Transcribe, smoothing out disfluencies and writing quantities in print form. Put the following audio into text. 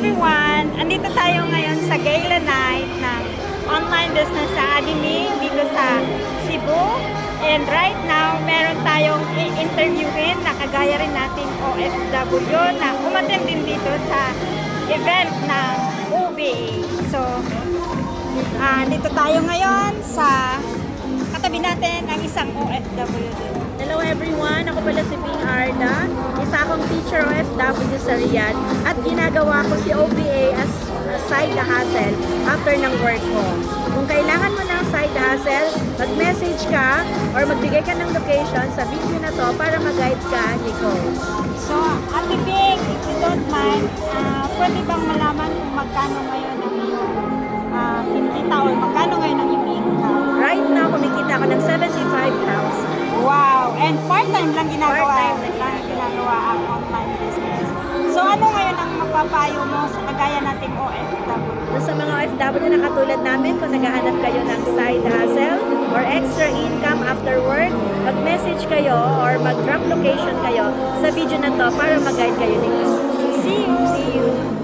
everyone! Andito tayo ngayon sa gala night ng Online Business Academy dito sa Cebu. And right now, meron tayong i-interviewin na kagaya rin nating OFW na umattend din dito sa event ng OBA. So, dito tayo ngayon sa katabi natin ang isang OFW din. Hello everyone! Ako pala si Bing Arda. Isa akong teacher OFW sa Riyadh at ginagawa ko si OBA as a side hustle after ng work ko. Kung kailangan mo ng side hustle, mag-message ka or magbigay ka ng location sa video na to para mag-guide ka ni Coach. So, Ate Bing, if you don't mind, pwede bang malaman kung magkano ngayon ang iyong kinikita or magkano ngayon ang iyong income? Right now, kumikita ako ng 75,000. Wow! And part-time lang ginagawa, Part-time lang. ginagawa ang online business. So, ano ngayon ang mapapayo mo sa kagaya nating OFW? Sa mga OFW na katulad namin, kung naghahanap kayo ng side hustle or extra income after work, mag-message kayo or mag-drop location kayo sa video na to para mag-guide kayo nito. See you! See you!